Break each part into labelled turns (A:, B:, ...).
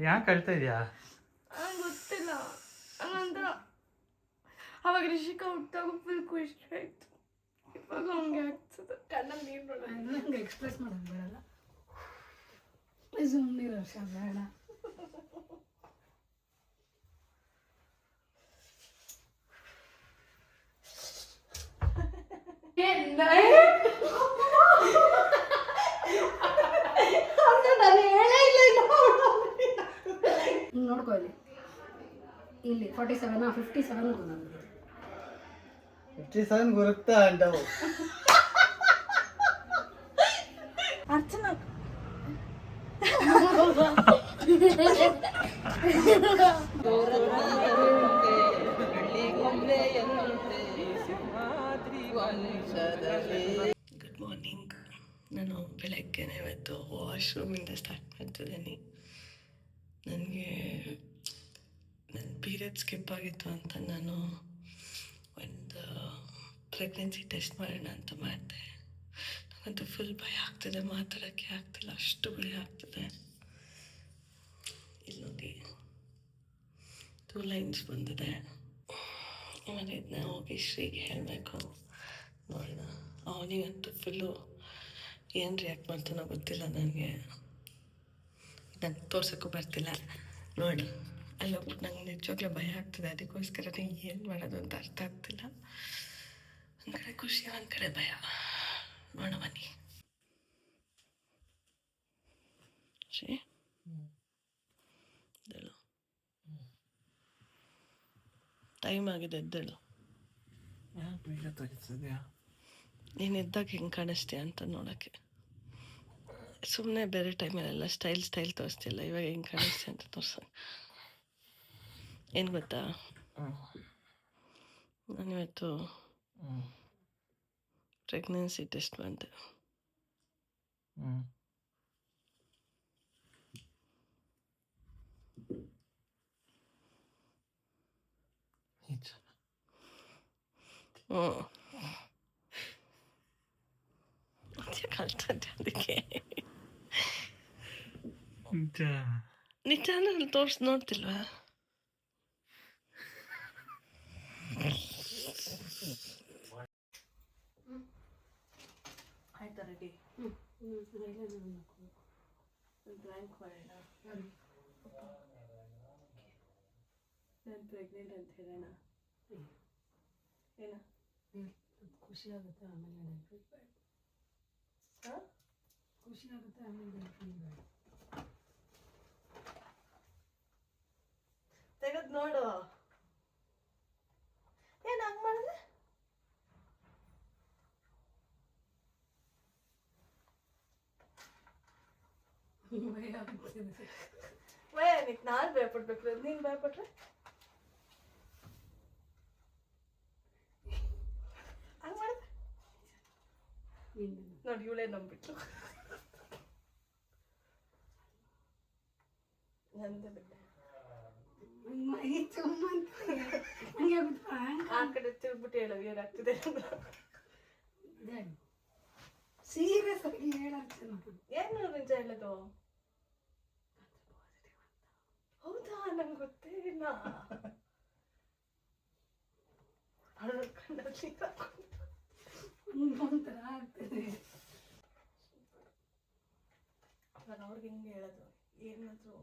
A: ಯಾಕೆ ಅಳ್ತಾ ಇದೆಯಾ?
B: ಗೊತ್ತಿಲ್ಲ. ಹಂಗಂತ ಅವಾಗ ರಿಷಿಕಾ ಹುಟ್ಟಾಗ ಫುಲ್ ಖುಷಿ ಆಯ್ತು. ಇವಾಗ ಹಂಗೆ ಆಗ್ತದೆ. ಕಣ್ಣಲ್ಲಿ ನೀರು ನೋಡೋಣ.
C: ನಂಗೆ ಎಕ್ಸ್ಪ್ರೆಸ್ ಮಾಡೋದು ಬೇಡಲ್ಲ. ಸುಮ್ಮನಿರೋ ವರ್ಷ ಬೇಡ. ನೋಡ್ಕೊ ಇಲ್ಲಿ 47 57
A: 57 ಗುರುತ್ತಾ ಅಂಡವು
B: ಅರ್ಚನಾ
D: ಗುಡ್ ಮಾರ್ನಿಂಗ್. ನಾನು ಬೆಳಗ್ಗೆನೇ ಇವತ್ತು ವಾಶ್ರೂಮಿಂದ ಸ್ಟಾರ್ಟ್ ಮಾಡ್ತಿದ್ದೀನಿ. ನನಗೆ ನನ್ನ ಪೀರಿಯಡ್ ಸ್ಕಿಪ್ ಆಗಿತ್ತು ಅಂತ ನಾನು ಒಂದು ಪ್ರೆಗ್ನೆನ್ಸಿ ಟೆಸ್ಟ್ ಮಾಡೋಣ ಅಂತ ಮಾಡಿದೆ. ನನಗಂತೂ ಫುಲ್ ಭಯ ಆಗ್ತಿದೆ, ಮಾತಾಡೋಕ್ಕೆ ಆಗ್ತಿಲ್ಲ, ಅಷ್ಟು ಭಯ ಆಗ್ತಿದೆ. ಇಲ್ಲಿ ನೋಡಿ 2 ಲೈನ್ಸ್ ಬಂದಿದೆ. ಆಮೇಲೆ ಇದನ್ನ ಹೋಗಿ ಶ್ರೀಗೆ ಹೇಳಬೇಕು. ನೋಡೋಣ, ಅವನಿಗಂತೂ ಫುಲ್ಲು ಏನು ರಿಯಾಕ್ಟ್ ಮಾಡ್ತಾನೋ ಗೊತ್ತಿಲ್ಲ. ನನಗೆ ತೋರ್ಸೋಕ್ಕೂ ಬರ್ತಿಲ್ಲ. ನೋಡಿ ಅಲ್ಲೋಗ್ಬಿಟ್ಟು ನಂಗೆ ನಿಜವಾಗ್ಲೂ ಭಯ ಆಗ್ತದೆ. ಅದಕ್ಕೋಸ್ಕರ ಏನು ಮಾಡೋದು ಅಂತ ಅರ್ಥ ಆಗ್ತಿಲ್ಲ. ಒಂದು ಕಡೆ ಖುಷಿ, ಒಂದು ಕಡೆ ಭಯ. ನೋಡ ಬನ್ನಿ. ಶ್ರೀ ಎದ್ದೇಳು, ಟೈಮ್ ಆಗಿದೆ, ಎದ್ದೇಳು. ನೀನು ಎದ್ದಾಗ ಹೆಂಗೆ ಕಾಣಿಸ್ತೀಯ ಅಂತ ನೋಡೋಕ್ಕೆ. ಸುಮ್ಮನೆ ಬೇರೆ ಟೈಮಲ್ಲೆಲ್ಲ ಸ್ಟೈಲ್ ತೋರಿಸ್ತಿಲ್ಲ, ಇವಾಗ ಹೆಂಗೆ ಕಾಣಿಸ್ತೀಯ ಅಂತ ತೋರ್ಸ. ಏನು ಗೊತ್ತಾ, ನಾನಿವತ್ತು ಪ್ರೆಗ್ನೆನ್ಸಿ ಟೆಸ್ಟ್ ಮಾಡಿದೆ. ಕಲ್ತದ್ದೆ ಅದಕ್ಕೆ. ನಿಜ ತೋರಿಸಿ ನೋಡ್ತಿಲ್ವಾ?
B: ಆಯ್ತಾ ರೆಡಿ? ಡ್ರಾಯಿಂಗ್ ಮಾಡೋಣ. ನಾನು ಪ್ರೆಗ್ನೆಂಟ್ ಅಂತ ಹೇಳೋಣ. ಏನ
C: ಖುಷಿ ಆಗುತ್ತೆ, ಆಮೇಲೆ ಖುಷಿ ಆಗುತ್ತೆ, ಆಮೇಲೆ
B: ತೆಗೆದು ನೋಡು. ಏನು ಹಂಗೆ ಮಾಡಿದ್ರೆ ಭಯ ನಿಕ್. ನಾನು ಭಯಪಡ್ಬೇಕು, ನೀನು ಭಯಪಟ್ರೆ ಹಂಗೆ ಮಾಡಿದ್ರೆ ನೋಡಿ, ಇವಳೇ ನಂಬಿಟ್ಲು. ನಂದೇ ಬಿಟ್ಟೆ. ಆ ಕಡೆ ತಿಳ್ಬಿಟ್ಟು ಹೇಳೋ ಏನಾಗ್ತಿದೆ.
C: ಸೀರಿಯಸ್ ಆಗಿ
B: ಏನು ನಿಜ ಹೇಳೋದು? ಹೌದಾ? ನಂಗೆ ಗೊತ್ತೇ ಇಲ್ಲ.
C: ಒಂಥರ ಆಗ್ತದೆ.
B: ನಾನು ಅವ್ರಿಗೆ ಹಿಂಗೆ ಹೇಳೋದು, ಏನಾದ್ರು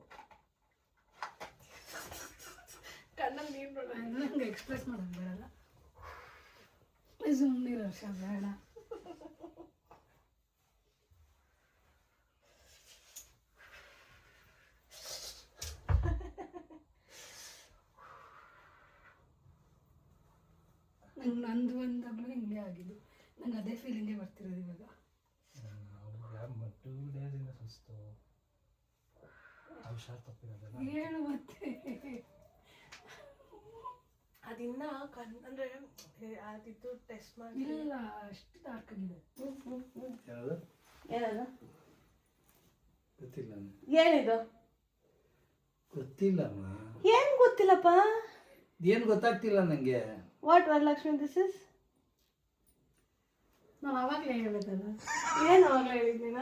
B: ಕಣ್ಣಲ್ಲಿ ನೀರು ನೋಡೋಣ.
C: ನಂಗೆ ಎಕ್ಸ್ಪ್ರೆಸ್ ಮಾಡೋದು ಬೇಡಲ್ಲ. ಸುಮ್ಮನಿರೋ ವರ್ಷ ಬೇಡ. ನಂಗೆ ನಂದು ಒಂದಾಗಲೂ ಹಿಂಗೆ ಆಗಿದ್ದು. ನಂಗೆ ಅದೇ ಫೀಲಿಂಗೇ ಬರ್ತಿರೋದು ಇವಾಗ.
A: 2 ಡೇಸಿಂದ ಸುಸ್ತು, ಹುಷಾರು ತಪ್ಪಿರೋದಲ್ಲ.
C: ಹೇಳು ಮತ್ತೆ.
B: ಅದಿನ್ನ ಅಂದರೆ ಅದಿದ್ದು ಟೆಸ್ಟ್ ಮಾಡಿ
C: ಇಲ್ಲ, ಅಷ್ಟು ಡಾರ್ಕ್ ಆಗಿದೆ.
A: ಯಾವುದು?
B: ಏನದು?
A: ಗೊತ್ತಿಲ್ಲ.
B: ಏನಿದು?
A: ಗೊತ್ತಿಲ್ಲಮ್ಮ.
B: ಏನು ಗೊತ್ತಿಲ್ಲಪ್ಪ?
A: ಏನು ಗೊತ್ತಾಗ್ತಿಲ್ಲ ನನಗೆ.
B: What Varalakshmi this is?
C: ನಾವು ಅವಾಗಲೇ ಹೇಳ್ಬೇಕಲ್ಲ.
B: ಏನು ಅವಾಗಲೇ ಹೇಳಿದ್ದೀನ?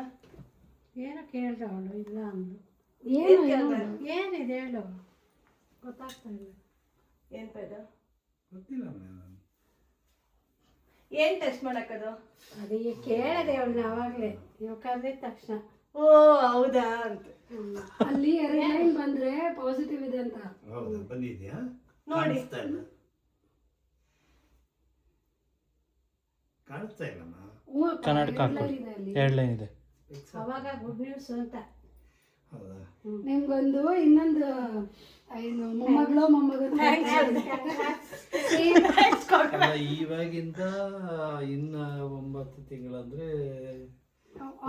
C: ಏನೋ ಕೇಳ್ದ ಅವಳು, ಇಲ್ಲ ಅಂದು. ಏನಿದೆ ಹೇಳು, ಗೊತ್ತಾಗ್ತಾ ಇಲ್ಲ.
B: ಏನ್ ಪೈದ
A: ಗೊತ್ತಿಲ್ಲ ನಾನು.
B: ಏನ್ ಟೆಸ್ಟ್ ಮಾಡಕ್ಕದು?
C: ಅದೇ ಕೇಳದೆ ಅವಳನ್ನ ಅವಾಗ್ಲೇ, ಇವಾಗ ಕರೆದಿದ ತಕ್ಷಣ
B: ಓ ಹೌದಾ ಅಂತ.
C: ಅಲ್ಲಿ 2 ಲೈನ್ ಬಂದ್ರೆ ಪಾಸಿಟಿವ್ ಇದೆ ಅಂತ.
A: ಹೌದಾ, ಬಂದಿದ್ಯಾ?
B: ನೋಡಿ.
A: ಕಾಣಿಸ್ತಾ ಇಲ್ಲಮ್ಮ.
E: ಕನ್ನಡಕ ಎರಡು ಲೈನ್ ಇದೆ.
C: ಅವಾಗ ಗುಡ್ ನ್ಯೂಸ್ ಅಂತ.
A: ಹೌದಾ?
C: ನಿಮ್ಗೊಂದು ಇನ್ನೊಂದು ಏನು ಮೊಮ್ಮಗಳು ಮೊಮ್ಮಗನ
A: ಅಲ್ಲ, ಇವಾಗಿಂದ ಇನ್ನ 9 ತಿಂಗಳಂದ್ರೆ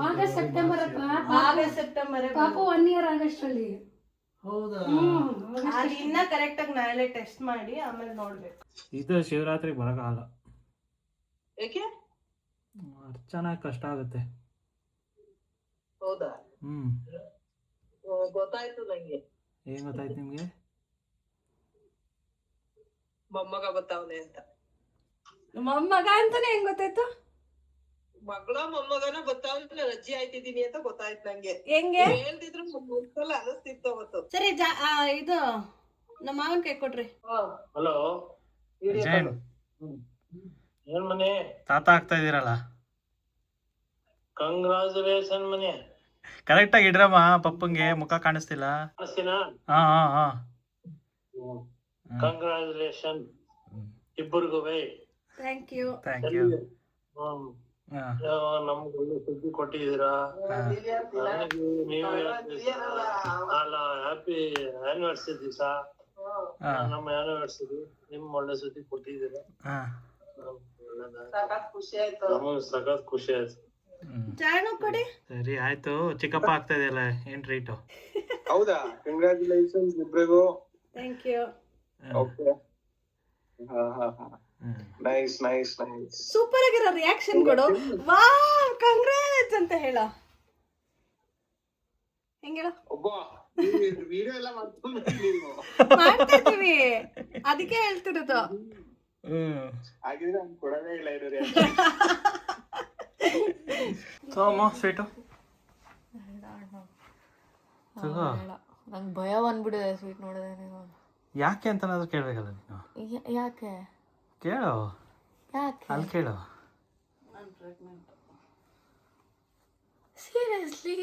C: ಆಗಸ್ಟ್ ಸೆಪ್ಟೆಂಬರ್
B: ಆಗಸ್ಟ್ ಸೆಪ್ಟೆಂಬರ್
C: ಪಾಪ 1 ಇಯರ್ ಆಗಸ್ಟ್ ಅಲ್ಲಿ.
A: ಹೌದಾ?
B: ಅದು ಇನ್ನ ಕರೆಕ್ಟ್ ಆಗಿ ನಾಳೆ ಟೆಸ್ಟ್ ಮಾಡಿ ಆಮೇಲೆ ನೋಡ್ಬೇಕು.
E: ಇದು ಶಿವರಾತ್ರಿಗೆ ಬರೋಕ್ಕಾಗಲ್ಲ,
B: ಏಕೆ?
E: ಅರ್ಚನಾ ಕಷ್ಟ ಆಗುತ್ತೆ.
B: ಹೌದಾ? ಗೊತ್ತಾಯ್ತು ನಂಗೆ.
E: ಏನ್ ಗೊತ್ತಾಯ್ತು ನಿಮ್ಗೆ?
B: ಮೊಮ್ಮಗ ಗೊತ್ತಾವನೆ ಅಂತ. ಮೊಮ್ಮಗ ಅಂತಾನೆ ಹೆಂಗ್ ಗೊತ್ತಾಯ್ತು?
F: ಮಗಳ ಮೊಮ್ಮಗನ ಗೊತ್ತಾಗ್ಲಿಲ್ಲ, ರಜ್ಜಿ ಆಯ್ತಿದೀನಿ ಅಂತ ಗೊತ್ತಾಯ್ತು ನಂಗೆ.
B: ಹೆಂಗೆ
F: ಹೇಳ್ತಿದ್ರು ಮೊದ್ಲ ಅನಿಸ್ತಿತ್ತು ಅವತ್ತು.
B: ಸರಿ ಇದು ನಮ್ಮ ಮಾವನ್ ಕೈ ಕೊಡ್ರಿ.
G: ಹಲೋ,
E: ಜೈನ್
G: ಏನ್ ಮನೆ
E: ತಾತ ಆಗ್ತಾ ಇದೀರಲ್ಲ,
G: ಕಂಗ್ರಾಚುಲೇಷನ್ ಮನೆ.
E: ಕರೆಕ್ಟ್ ಆಗಿ ಇಡ್ರಮ್ಮ, ಪಪ್ಪಂಗೆ ಮುಖ ಕಾಣಿಸ್ತಿಲ್ಲ.
G: ಕಾಣಿಸ್ತೀನಾ?
E: ಹಾ
G: ಕಂಗ್ರಾಚುಲೇಷನ್ ಇಬ್ಬರಿಗೂ.
B: Thank you.
E: Thank you.
G: ನಮ್ಗೆ ಒಳ್ಳೆ ಸುದ್ದಿ ಕೊಟ್ಟಿದ್ದೀರಾ. ನೀವು ಅಲ್ಲ, ಹ್ಯಾಪಿ ಆನಿವರ್ಸರಿ ದಿವಸ, ನಮ್ಮ ಆನಿವರ್ಸರಿ, ನಿಮ್ ಒಳ್ಳೆ ಸುದ್ದಿ ಕೊಟ್ಟಿದ್ದೀರಾ.
F: ಖುಷಿ ಆಯ್ತು.
G: ನಮಗ್ ಸಖತ್ ಖುಷಿ ಆಯ್ತು.
B: ಜಾಣು ಕೊಡಿ.
E: ಸರಿ ಆಯ್ತು, ಚಿಕ್ಕಪ್ಪ ಆಗ್ತಾ ಇದೆಯಲ್ಲ, ಏನ್ ಟ್ರೀಟು?
H: ಹೌದಾ? ಕಂಗ್ರಾಚುಲೇಷನ್ಸ್ ಇಬ್ರಿಗೂ.
B: Thank you.
H: Okay, nice nice nice.
B: Super ಆಗಿರೋ ರಿಯಾಕ್ಷನ್ ಕೊಡು. ವಾ ಕಂಗ್ರಾಟ್ಸ್ ಅಂತ ಹೇಳ. ಹೆಂಗ ಹೇಳ?
H: ಒಬ್ಬ ವಿಡಿಯೋ ಎಲ್ಲ ಮಾಡ್ಕೊಂಡಿದ್ದೀವಿ,
B: ಅದಕ್ಕೆ ಹೇಳ್ತಿರೋದು.
H: ಹಾಗಿದ್ರೆ ನಾನು ಕೊಡೋದೇ ಇಲ್ಲ ಇದು.
E: ಸೋಮ ಸ್ವೀಟು
D: ನಂಗೆ ಭಯ ಬಂದ್ಬಿಡಿದೆ ಸ್ವೀಟ್ ನೋಡಿದ್ರೆ.
E: ಯಾಕೆ ಅಂತನಾದ್ರೂ ಕೇಳ್ಬೇಕಲ್ಲ ನೀನು.
D: ಯಾಕೆ
E: ಕೇಳು,
D: ಯಾಕೆ
E: ಅಲ್ಲಿ ಕೇಳು.
B: ಸೀರಿಯಸ್ಲಿ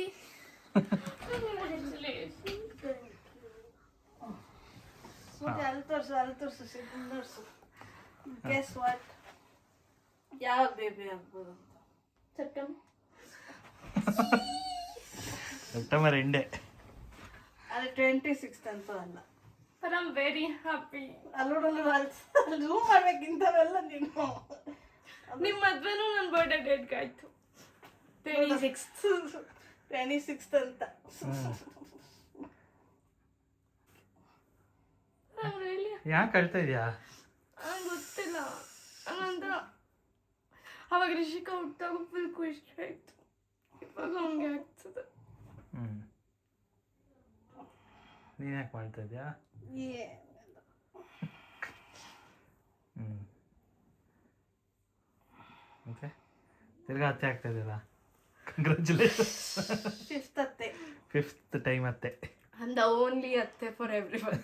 B: ಅಲ್ಲಿ ತೋರ್ಸು ಗೆಸ್ ವಾಟ್, ಯಾವ ಬೇಬಿ ಆಗ್ಬೋದು?
E: ಸೆಪ್ಟೆಂಬರ್ ಎಂಡೆ.
B: ಅದು 26th ಅಂತೂ ಅಲ್ಲ.
I: But I'm very happy.
B: ಅಲ್ಲೋಡಲು ಝೂಮ್ ಮಾಡ್ಬೇಕಿಂತವೆಲ್ಲ ನೀನು.
I: ನಿಮ್ಮ ಮದ್ವೆನೂ ನನ್ನ ಬರ್ಡೇ ಡೇಟ್ಗೆ ಆಯ್ತು,
B: 26th ಅಂತ.
E: ಯಾಕೆ ಅಳ್ತಾ ಇದೆಯಾ?
I: ನಂಗೆ ಗೊತ್ತಿಲ್ಲ, ಹಂಗಂತ ಅವಾಗ ರಿಷಿಕಾ ಹುಟ್ಟಾಗ ಫುಲ್ ಖುಷಿ ಆಯ್ತು, ಇವಾಗ ಹಂಗೆ ಆಗ್ತದೆ.
E: ನೀನ್ ಯಾಕೆ ಮಾಡ್ತಾ ಇದೆಯಾ? ಮತ್ತೆ ತಿರ್ಗಾ ಅತ್ತೆ ಆಗ್ತಾ ಇದೆಯಲ್ಲ, ಕಂಗ್ರ್ಯಾಚುಲೇಷನ್. ಫಿಫ್ತ್ ಟೈಮ್ ಅತ್ತೆ.
I: And the only ಅತ್ತೆ ಫಾರ್ ಎವ್ರಿವನ್.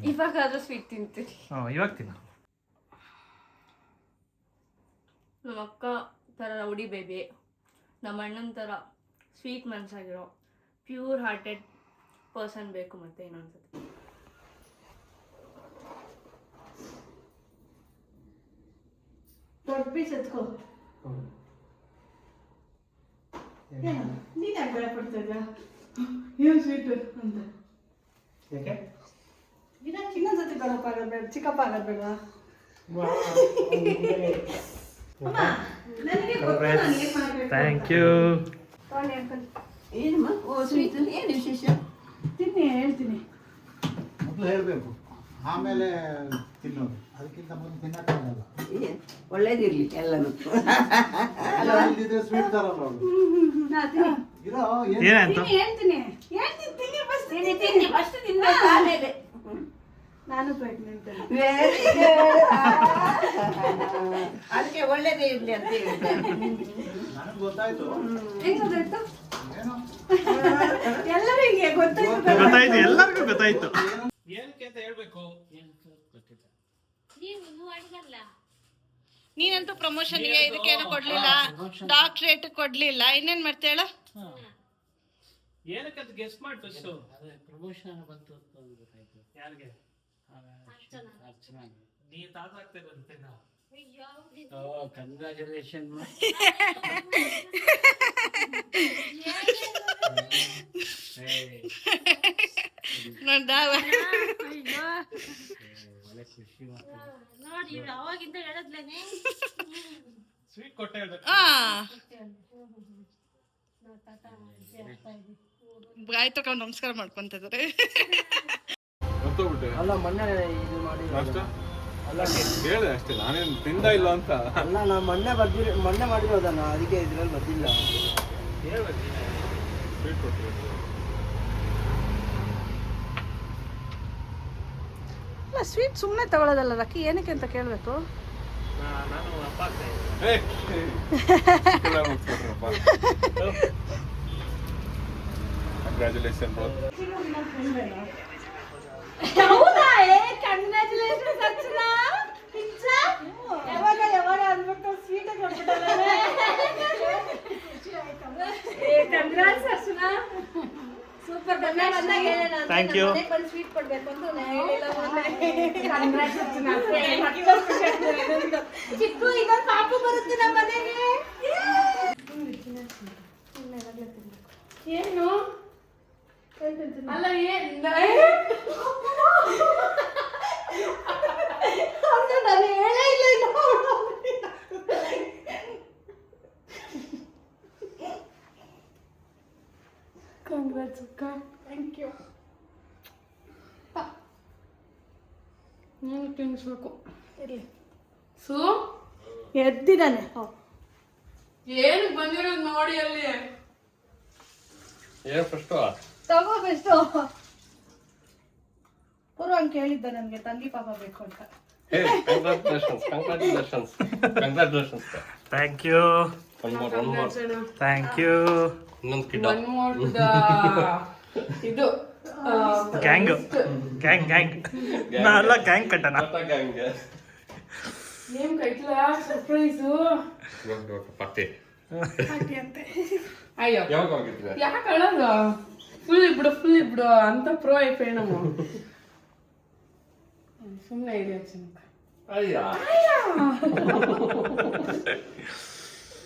I: ಇವಾಗಾದ್ರೂ ಸ್ವೀಟ್ ತಿಂತೀನಿ.
E: ಇವಾಗ ತಿನ್ನು.
I: ನಮ್ಮ ಅಕ್ಕ ಥರ ರೌಡಿ ಬೇಬಿ, ನಮ್ಮ ಅಣ್ಣನ ಥರ ಸ್ವೀಟ್ ಮನಸ್ಸಾಗಿರೋ ಪ್ಯೂರ್ ಹಾರ್ಟೆಡ್ ಪರ್ಸನ್ ಬೇಕು. ಮತ್ತೆ ಇನ್ನೊಂದ್ಸತಿ
B: ದೊಡ್ಡ ಪೀಸ್ ಎತ್ಕೋ. ನೀನ್ ಯಾಕೆ ಭಯ ಪಡ್ತಾ ಇದ್ಯಾ? ಏನು ಸ್ವೀಟ್ ಅಂತ
A: ಯಾಕೆ?
B: ಇನ್ನೊಂದ್ಸತಿ ದೊಡ್ಡಪ್ಪ ಆಗಬೇಡ, ಚಿಕ್ಕಪ್ಪ ಆಗಬೇಡ.
E: Thank you.
B: ಏನಮ್ಮ? ಓ ಸ್ವೀಟ್ ಏನು ವಿಶೇಷ? ತಿನ್ನಿ, ಹೇಳ್ತೀನಿ.
A: ಮೊದಲು ಹೇಳಬೇಕು, ಆಮೇಲೆ ತಿನ್ನೋದು. ಅದಕ್ಕಿಂತ ಮೊದಲು ತಿನ್ನಕ್ಕಾಗಲ್ಲ.
F: ಒಳ್ಳೇದಿರ್ಲಿ ಎಲ್ಲನೂ.
A: ಇಲ್ದಿದ್ರೆ ಸ್ವೀಟ್ ತರಲ್ಲ ಅವ್ರು. ಇರೋ
E: ಏನಂತ
B: ಹೇಳ್ತೀನಿ. ನಾನು ಪ್ರೆಗ್ನೆಂಟ್.
F: ಅದಕ್ಕೆ ಒಳ್ಳೇದೇ ಇರ್ಲಿ ಅಂತ ಹೇಳಿದ್ದೆ.
A: ನನಗೆ ಗೊತ್ತಾಯ್ತು.
B: ಹೆಂಗ್ ಗೊತ್ತಾಯ್ತು?
A: ಏನೋ
C: ಎಲ್ಲರೂ ಹಿಂಗೆ ಗೊತ್ತಾಯ್ತು.
E: ಗೊತ್ತಾಯ್ತು, ಎಲ್ಲರಿಗೂ ಗೊತ್ತಾಯ್ತು. ಏನಕ್ಕೆ ಅಂತ ಹೇಳ್ಬೇಕು.
J: ನೀನಂತೂ ಪ್ರಮೋಷನ್ಗೆ ಇದಕ್ಕೇನು ಕೊಡ್ಲಿಲ್ಲ, ಡಾಕ್ಟ್ರೇಟ್ ಕೊಡ್ಲಿಲ್ಲ, ಇನ್ನೇನ್ ಮಾಡ್ತೇಳ?
E: ಏನಕ್ಕೆ ಅಂತ ಗೆಸ್ ಮಾಡಿ ಫಸ್ಟ್.
A: ಪ್ರಮೋಷನ್ ಬಂತು ಅಂತ ಗೊತ್ತಾಯ್ತು.
E: ಯಾರಿಗೆ? ನೀ ತಾತ ಆಗ್ತಿರಂತೆ ನಾವು.
A: ಕಂಗ್ರಾಚುಲೇಷನ್.
J: ನೋಡ್ದ
A: ಒಳ್ಳೆ ಖುಷಿ.
J: ನೋಡಿ ಅವಾಗಿಂದ ಹೇಳದ್ಲೇನೆ.
E: ಸ್ವೀಟ್ ಕೊಟ್ಟೆ ಹೇಳ್ಬೇಕು.
J: ಗಾಯ ತಗೊಂಡು ನಮಸ್ಕಾರ ಮಾಡ್ಕೊಂತಿದ್ದಾರೆ.
A: ಅಲ್ಲ ಮೊನ್ನೆ ಇದು ಮಾಡಿ ಅಲ್ಲ
H: ಹೇಳಿದೆ ಅಷ್ಟೇ, ನಾನೇನು ತಿಂದ ಇಲ್ಲ ಅಂತ.
A: ಅಲ್ಲ ನಾ ಮೊನ್ನೆ ಮಾಡಿರೋದನ್ನ, ಅದಕ್ಕೆ ಇದ್ರಲ್ಲಿ ಬರ್ತಿಲ್ಲ.
C: ಅಲ್ಲ ಸ್ವೀಟ್ ಸುಮ್ಮನೆ ತಗೊಳ್ಳೋದಲ್ಲ ರಕ್ಕಿ, ಏನಕ್ಕೆ ಅಂತ ಕೇಳಬೇಕು.
E: ನಾನು ಅಪ್ಪ
H: ಕಂಗ್ರಾಚುಲೇಷನ್.
C: ಹೌದಾ? ಕಂಗ್ರಾಚುಲೇಷನ್ ಅರ್ಚನಾ. ಯಾವಾಗ ಅಂದ್ಬಿಟ್ಟು ಸ್ವೀಟ್ ಕೊಟ್ಬಿಟ್ಟಲ್ಲ. Congrats Archana, super.
E: Thank you.
C: Sweet ಕೊಡ್ಬೇಕು ಅಂತ ಹೇಳಿಲ್ಲ. ಚಿಕ್ಕು ಇನ್ನೊಂದು ಪಾಪು ಬರುತ್ತೆ ನಮ್ಮ ಮನೆಗೆ. ಏನು ಅಲ್ಲ ನಾನು ಹೇಳೇ ಇಲ್ಲ. ಕಂಗ್ರಾಟ್ಸ್ ಅಕ್ಕ. Thank you. ನೀವು ತಿನ್ನಿಸ್ಬೇಕು. ಇರಲಿ. ಸು ಎದ್ದಿದ್ದಾನೆ. ಏನಕ್ಕೆ ಬಂದಿರೋದು ನೋಡಿ ಅಲ್ಲಿ.
H: ಏನು ಫಸ್ಟು
C: ತಗೋ ಬೆಸ್ಟು. ಪೂರ್ವ ಹಂಗೆ ಕೇಳಿದ್ದ ನನಗೆ ತಂಗಿ ಪಾಪ ಬೇಕು ಅಂತ.
H: Congratulations.
E: Thank you. Thank you.
H: ಇನ್ನೊಂದು ಕಿಡ್
C: ಇದು
E: ಗ್ಯಾಂಗ್ ಗ್ಯಾಂಗ್ ಗ್ಯಾಂಗ್. ನಾ ಅಲ್ಲ ಗ್ಯಾಂಗ್ ಕಟ್ಟಣ.
C: ಏನ್ ಕೈಟ್ಲ ಸರ್ಪ್ರೈಸು.
H: ಪಟ್ಟಿ
C: ಅಂತೆ.
B: ಅಯ್ಯೋ
H: ಯಾವಾಗ ಹೋಗಿರ್ತೀನಿ?
B: ಯಾಕೆ ಅಳೋದು? ಫುಲ್ ಇಬ್ಬಿಡು ಅಂತ ಪ್ರೋ ಐಫೈ ನಮ್ಮ. ಸುಮ್ಮನೆ ಇದೆ ಚಿಂಕ.
H: ಅಯ್ಯ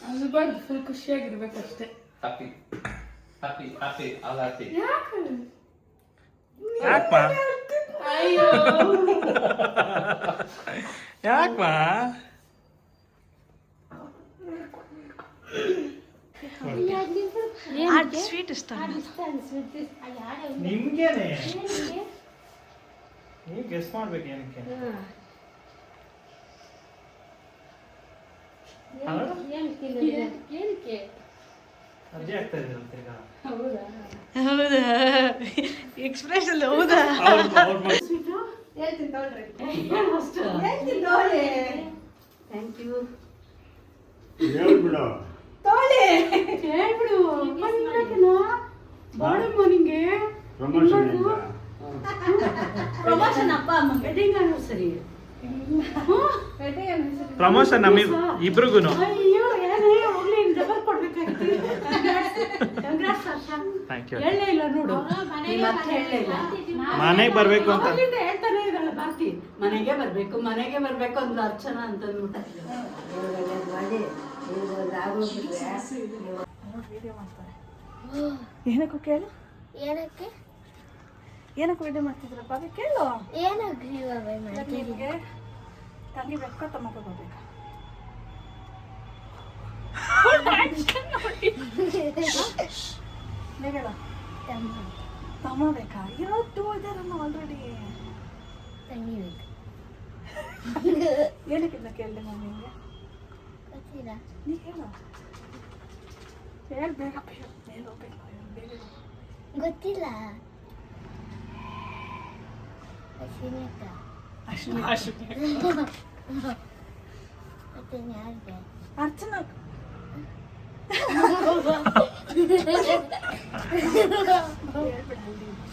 B: ಅದು ಬಂದು ಫುಲ್ ಖುಷಿಯಾಗಿರ್ಬೇಕು ಅಷ್ಟೇ.
H: Happy happy happy all happy.
E: ಯಾಕಮ್ಮ
B: ಅಯ್ಯೋ
E: ಯಾಕಮ್ಮ
C: ಸ್ವೀಟ್ ಇಷ್ಟ
E: ನಿಮ್ಗೇನೆ. ನೀವು ಗೆಸ್ ಮಾಡ್ಬೇಕು ಏನಕ್ಕೆ. ಅರ್ಜಿ ಆಗ್ತಾ ಇದೆ ಈಗ.
C: ಹೌದಾ? ಎಕ್ಸ್ಪ್ರೆಷನ್ ಹೌದಾ? ಹೇಳ್ತೀನಿ ತಗೊಳ್ರಿ. Thank you. ತಗೊಳ್ಳಿ. ಹೇಳ್ಬಿಡು. ಬಾಳಮ್ಮ ನಿಂಗೆ ಪ್ರಮೋಷನ್. ಅಪ್ಪ ಅಮ್ಮ ವೆಡ್ಡಿಂಗ್ ಆನಿವರ್ಸರಿ.
E: ಪ್ರಮೋಷನ್ ನಮಗೆ ಇಬ್ರಿಗೂ.
C: ಅಯ್ಯೋ ಏನೇ ಹೋಗ್ಲಿ, ಡಬಲ್ ಕೊಡ್ಬೇಕಾಗಿತ್ತು.
E: Thank you.
C: ಹೇಳೇ ಇಲ್ಲ ನೋಡು. ಮತ್ತೆ ಹೇಳೇ ಇಲ್ಲ.
E: ಮನೆಗೆ ಬರ್ಬೇಕು ಅಂತ
C: ಹೇಳ್ತಾನೆ ಇರಲ್ಲ ಭಾರತಿ. ಮನೆಗೆ ಬರ್ಬೇಕು ಅಂದ್ಲು ಅರ್ಚನಾ ಅಂತ ವಿಡಿಯೋ ಮಾಡ್ತಾರೆ. ಏನಕ್ಕೂ ಕೇಳು. ಏನಕ್ಕೆ ವಿಡಿಯೋ ಮಾಡ್ತಿದ್ರಪ್ಪ ಅದು ಕೇಳು. ನಿಮಗೆ ತಂಗಿ ಬೇಕಾ ತಮ್ಮ ಬೇಕಾ? ಹೇಳ. ತಮ್ಮ ಬೇಕಾ? ಇವತ್ತು ಇದಾರಲ್ಲ ಆಲ್ರೆಡಿ. ಏನಕ್ಕಿಂತ ಕೇಳಿದೆ ನಾನು ನಿಮಗೆ. ನೀ ಹೇಳು. ಬೇಗ ಬೇಗ ಬೇಗ.
K: ಗೊತ್ತಿಲ್ಲ.
C: ಅರ್ಚನಾ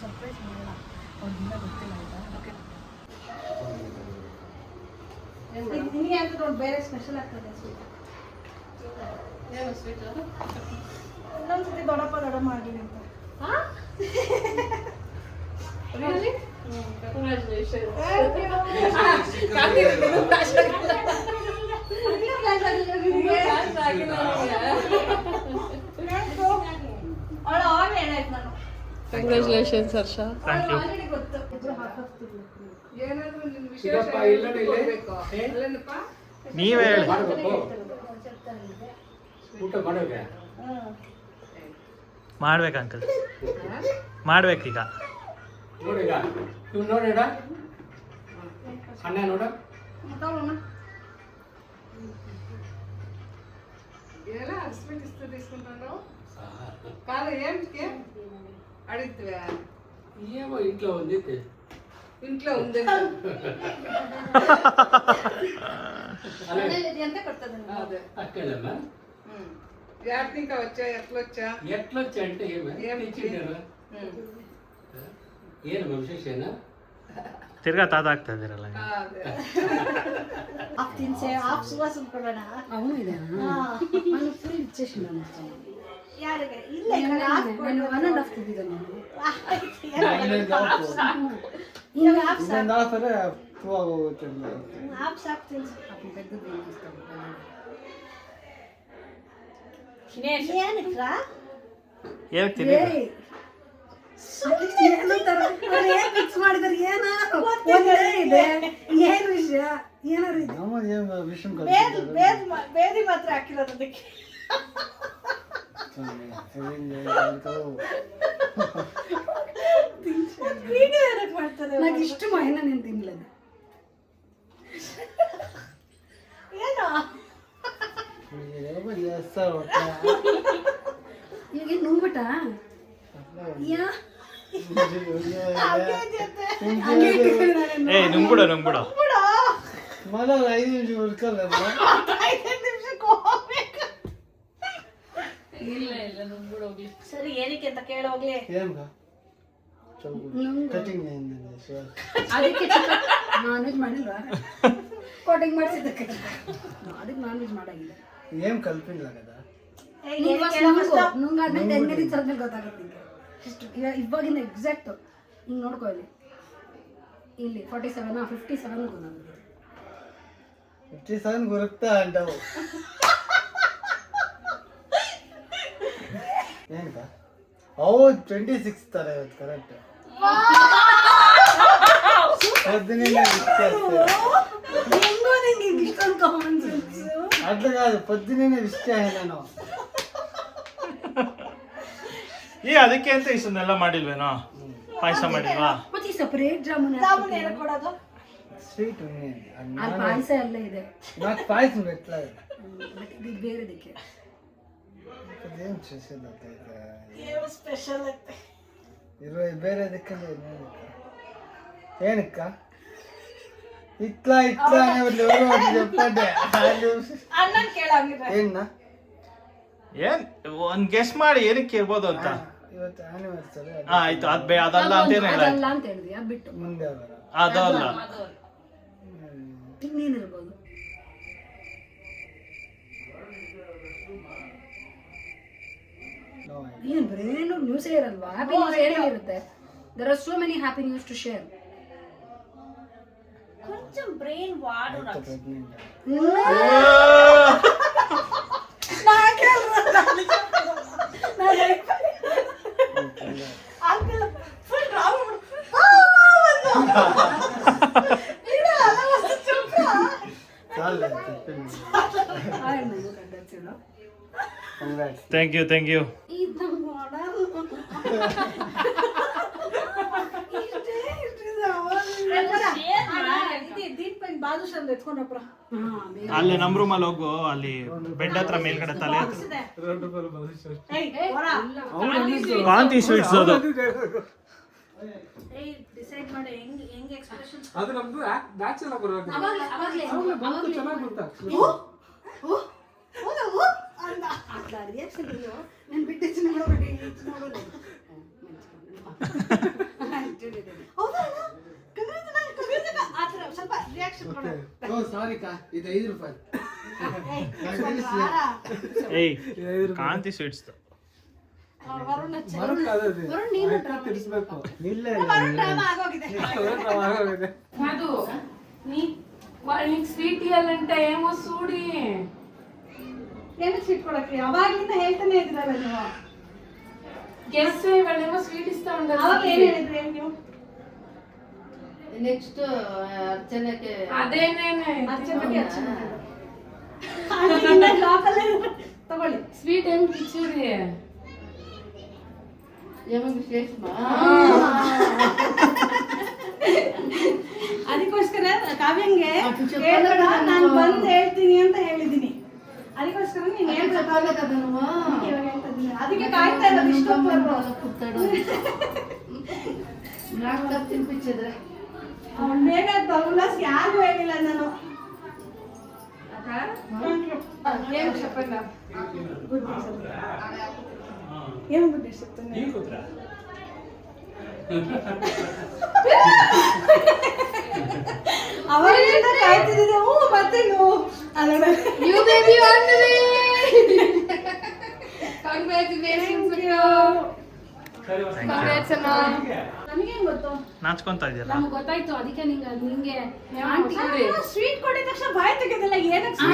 C: ಸರ್ಪ್ರೈಸ್ ಮಾಡೋಣ, ಅವ್ರಿಗಿನ್ನ ಗೊತ್ತಿಲ್ಲ ಆಯ್ತಾ? ಓಕೆ ನಿಮಗೆ ಅಂತ ನೋಡಿ ಬೇರೆ ಸ್ಪೆಷಲ್ ಆಗ್ತದೆ ಸ್ವೀಟ್.
B: ಏನು ಸ್ವೀಟ್?
C: ಇನ್ನೊಂದ್ಸತಿ ದೊಡ್ಡಪ್ಪ ದೊಡ್ಡಮ್ಮ ಆಗಿನಿ ಅಂತ.
B: Really? Congratulations. Congratulations, Harsha.
E: Thank you.
C: ಏನಾದ್ರೂ ನಿಮ್ ವಿಶೇಷ ಹೇಳ್ಬೇಕು. ಅಲ್ಲೇನಪ್ಪ?
E: ನೀವೇ ಹೇಳಿ.
H: ಊಟ ಮಾಡೋಕೆ
E: ಮಾಡ್ಬೇಕು ಅಂಕಲ್, ಮಾಡ್ಬೇಕೀಗ.
H: ನೋಡಿಗ ಇವ್ ನೋಡಿಡ ಅಣ್ಣ ನೋಡ
C: ఎలా హస్బెండ్ ఇస్తూ తీసుకుంటాను కాదు ఏంటికి అడుగుతువా
H: ఏమో ఇంట్లో ఉంది
C: ఇంట్లో ఉంది ఎంత కొడుతుంది అదే
H: అక్కడమ్మ
C: యాడ్ ఇంకా వచ్చా ఎట్లొచ్చా
H: ఎట్లొచ్చా అంటే ఏమి ఇచ్చిండారు ಏನು ವಿಶೇಷನಾ
E: ತಿರ್ಗಾ ತಾತಾಗ್ತಾ ಇದ್ದೀರಲ್ಲ.
C: ఆఫ్ తిన్సే ఆఫ్ సువాసన కూడా అవును ఇదే మనం ఫుల్ ఇచ్చేసిండు యాರಿಗೆ ಇಲ್ಲ ఇక్కడ ఆఫ్ నేను 1.5 ತಿದ್ದಿದ್ದను ಈಗ ಆಫ್ ಸಾಕ್ ಆಫರ್ 2 ಆಗೋಗುತ್ತೆ ಆಫ್ ಸಾಕ್ ತಿನ್ಸ ಅಪ್ಪ పెద్దది తీసుకుంటాను ಶಿನೇಶ್ ಏನಕ್ರಾ
E: ಏನಕ್ಕೆ ತಿಂದಿಲ್ಲ?
C: ಏನು ತರ ಏನು ಫಿಕ್ಸ್ ಮಾಡಿದಾರೆ ಏನು ಒಂದೇ ಇದೆ ಏನು ವಿಷಯ ಏನಾರು ಇದೆ ಬೇದಿ ಮಾತ್ರ ಹಾಕಿರೋದು ಅದಕ್ಕೆ నాకు ఇష్టం అయినా నేను తినలేదు ಏನೋ ಈಗ ನುಂಗ್ಬಿಟ್ಟ ಯಾ
E: ಏ ನುಂಗ್ಬಿಡ ನುಂಗ್ಬಿಡ.
A: ಮನೆ 5 ನಿಮಿಷ ಉಳ್ಕಲ್ಲ
B: ಇಲ್ಲ ನುಂಗ್ಬಿಡು ಹೋಗ್ಲಿ.
C: ಸರಿ ಏನಕ್ಕೆ ಅಂತ ಕೇಳೋಗ್ಲಿ
A: ಕಟಿಂಗ್
C: ಅದಕ್ಕೆ ನಾನ್ ವೆಜ್ ಮಾಡಿಲ್ವಾ ಕೋಟಿಂಗ್ ಮಾಡಿಸಿದ್ದಕ್ಕೆ ಅದಕ್ಕೆ ನಾನ್ ವೆಜ್ ಮಾಡಾಗಿಲ್ಲ
A: ಏನ್ ಕಲ್ಪಿಲ್ಲ కదా
C: ನುಂಗಾದ್ಮೇಲೆ 10 ಮಿನಿಟ್ಸ್ ಆದ್ಮೇಲೆ ಗೊತ್ತಾಗುತ್ತೆ ಇವಾಗಿಂದ ಎಕ್ಸಾಕ್ಟ್ ಹಿಂಗೆ ನೋಡ್ಕೊ ಇಲ್ಲಿ 47 57 ಗೊತ್ತಾಗುತ್ತೆ
A: 57 గురుకుతా అంటావు ఏంట ఓ 26 ತರ ಇವತ್ತು ಕರೆಕ್ಟ್ పొద్దునే
C: ಹೆಂಗೋ ನಿಂಗೆ ಇಷ್ಟೊಂದು ಕಾಮನ್ ಸೆನ್ಸ್
A: అట్లా కాదు పొద్దునే విష్ చేయను
E: ಈ ಅದಕ್ಕೆ ಅಂತ ಇಷ್ಟನ್ನೆಲ್ಲ ಮಾಡಿಲ್ವೇನೋ? ಪಾಯಸ ಮಾಡಿಲ್ವಾ?
C: ಮತ್ತೆ ಈ ಸಪರೇಟ್ ಜಾಮೂನ್ ಏನು ಕೊಡೋದು
A: ಸ್ವೀಟ್
C: ಅಲ್ಲಿ ಪಾಯಸ ಎಲ್ಲ ಇದೆ
A: నాకు పాయసం పెట్టలేదు
C: ಇದು ಬೇರೆದಕ್ಕೆ
A: ఏం స్పెషల్ అయితే
C: ಏನು ಸ್ಪೆಷಲ್ ಐತೆ
A: ಬೇರೆ ದಿಕ್ಕಲ್ಲಿ ಏನಕ್ಕ ఇట్లా ఇట్లా అనేవాళ్ళు ఎవరో చెప్పండి
C: ಅಣ್ಣನ್ ಕೇಳಾಗಿದ್ರೆ
A: ಏನ್ನ
E: ಏನ್ ಒಂದ್ ಗೆಸ್ ಮಾಡಿ ಏನಕ್ಕೆ ಇರ್ಬೋದು ಅಂತ.
A: ಇವತ್ತು ಆನಿವರ್ಸರಿ
E: ಆಯ್ತು, ಅದಲ್ಲ ಅಂತೇನು ಹೇಳ.
C: ಅದಲ್ಲ ಅಂತ ಹೇಳಿದ್ವಿ ಅದು ಬಿಟ್ಟು
A: ಮುಂದೆ ಅವರ
E: ಅದಲ್ಲ
C: ಇನ್ನೇನಿರ್ಬೋದು ಏನು ಬರೇನು ನ್ಯೂಸೇ ಇರಲ್ವಾ? ಹ್ಯಾಪಿ ನ್ಯೂಸ್ ಏನಿರುತ್ತೆ? There are so many happy news to share.
B: కొంచెం బ్రెయిన్ వాడు
E: ಥ್ಯಾಂಕ್ ಯು ಥ್ಯಾಂಕ್ ಯು. ಅಲ್ಲಿ ನಮ್ ರೂಮಲ್ಲಿ ಹೋಗು, ಅಲ್ಲಿ ಬೆಡ್ ಹತ್ರ ಮೇಲ್ಗಡೆ ತಲೆ ಕಾಂತಿ ಸ್ವೀಟ್ಸ್ ಅದು.
H: ಅದು ನಮ್ದು ನ್ಯಾಚುರಲ್ ಬರಬೇಕು.
C: ಹೌದಾ ಅಂತ ಅట్లా ರಿಯಾಕ್ಷನ್ ಇಲ್ಲೋ ನಾನು ಬಿಟ್ಟಿದ್ದು ನೋಡಬೇಡಿ ನೋಡೋಣ ಹೌದಾ ಆ ಥರ ಸ್ವಲ್ಪ ರಿಯಾಕ್ಷನ್ ಕೊಡು.
A: ಓ ಸಾರಿ ಕಾ ಇದು 5 ರೂಪಾಯಿ.
E: ಏಯ್ ಕಾಂತಿ ಸ್ವೀಟ್ಸ್
C: ವರುಣ್
A: ವರುಣ್
C: ನೀನು
A: ತಿರ್ಸ್ಬೇಕು. ಇಲ್ಲ
C: ವರುಣ್ ಡ್ರಾಮಾ ಆಗೋಗಿದೆ.
B: కాదు నీకు స్వీట్ ఇవ్వాలంటే ఏమో చూడి
C: ಏನು ಸ್ವೀಟ್ ಕೊಡಕ್ಕೆ ಅವಾಗ್ಲಿಂದ ಹೇಳ್ತಾನೆ ಇದ್ರಲ್ಲ ನೀವು.
B: ಗೆಸ್ వాళ్ళేమో స్వీట్ ఇస్తా ఉండరు.
C: ಅವಾಗ ಏನು ಹೇಳಿದ್ರಿ ನೀವು?
J: ನೆಕ್ಸ್ಟ್ ಅರ್ಚನೆಗೆ
B: అదేనేనే
C: ಅರ್ಚನೆಗೆ ಅರ್ಚನೆ ಆಂಟಿಯಿಂದ ಲಾಕಲ್ಲೇ ತಗೊಳ್ಳಿ.
B: స్వీట్ ఏం కిచ్చురి
J: ಏಮ ವಿಶೇಷ
C: ಅದಕ್ಕೋಸ್ಕರ ಕಾವ್ಯಂಗೆ ಹೇಳ್ಬೇಡ ನಾನು ಬಂದು ಹೇಳ್ತೀನಿ ಅಂತ ಹೇಳಿದ್ದೀನಿ. ಅದಕ್ಕೋಸ್ಕರ ನೀನು ಹೇಳ್ಬೇಕು. ಅದಕ್ಕೆ ಕಾಯ್ತಾ ಇರೋದು ಇಷ್ಟೊತ್ತು
J: ತಿನ್ಪಿಸಿದ್ರೆ
C: ಅವ್ನು ಬೇಗ ಉಲ್ಲಾಸ್ ಯಾರಿಗೂ ಹೇಳಿಲ್ಲ ನಾನು.
B: ఏం చెప్పండి
C: ఏం గుడ్ న్యూస్ చెప్తున్నా ಅವರಿಂದ ಕಾಯ್ತಿದ್ದೆ. ಹ್ಞೂ ಮತ್ತೆ ನೀವು
B: you baby on the way congratulations congrats ಅಮ್ಮ.
C: ನನಗೇನು ಗೊತ್ತು
E: ನಾಚ್ಕೊಂತ ಇದೆಯಲ್ಲ.
C: ನಮ್ಗೆ ಗೊತ್ತಾಯ್ತು ಅದಕ್ಕೆ ನಿಂಗೆ
B: ಆಂಟಿ
C: ಸ್ವೀಟ್ ಕೊಟ್ಟಿದ ತಕ್ಷಣ ಬಾಯಿ ತೆಗೆದಿಲ್ಲ. ಏನಕ್ಕೆ